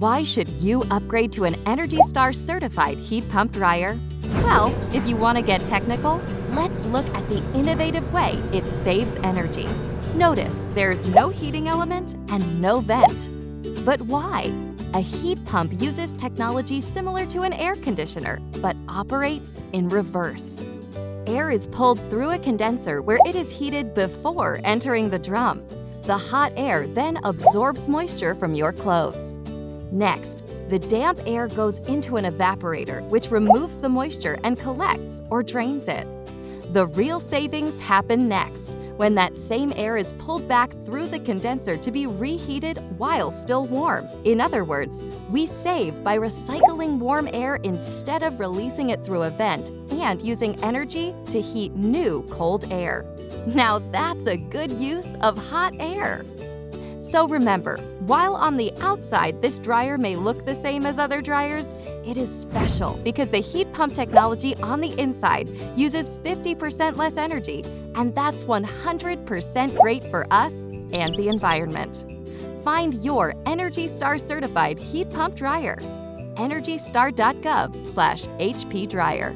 Why should you upgrade to an Energy Star certified heat pump dryer? Well, if you want to get technical, let's look at the innovative way it saves energy. Notice there's no heating element and no vent. But why? A heat pump uses technology similar to an air conditioner, but operates in reverse. Air is pulled through a condenser where it is heated before entering the drum. The hot air then absorbs moisture from your clothes. Next, the damp air goes into an evaporator, which removes the moisture and collects or drains it. The real savings happen next, when that same air is pulled back through the condenser to be reheated while still warm. In other words, we save by recycling warm air instead of releasing it through a vent and using energy to heat new cold air. Now that's a good use of hot air. So remember, while on the outside this dryer may look the same as other dryers, it is special because the heat pump technology on the inside uses 50% less energy, and that's 100% great for us and the environment. Find your Energy Star certified heat pump dryer. EnergyStar.gov/HP dryer.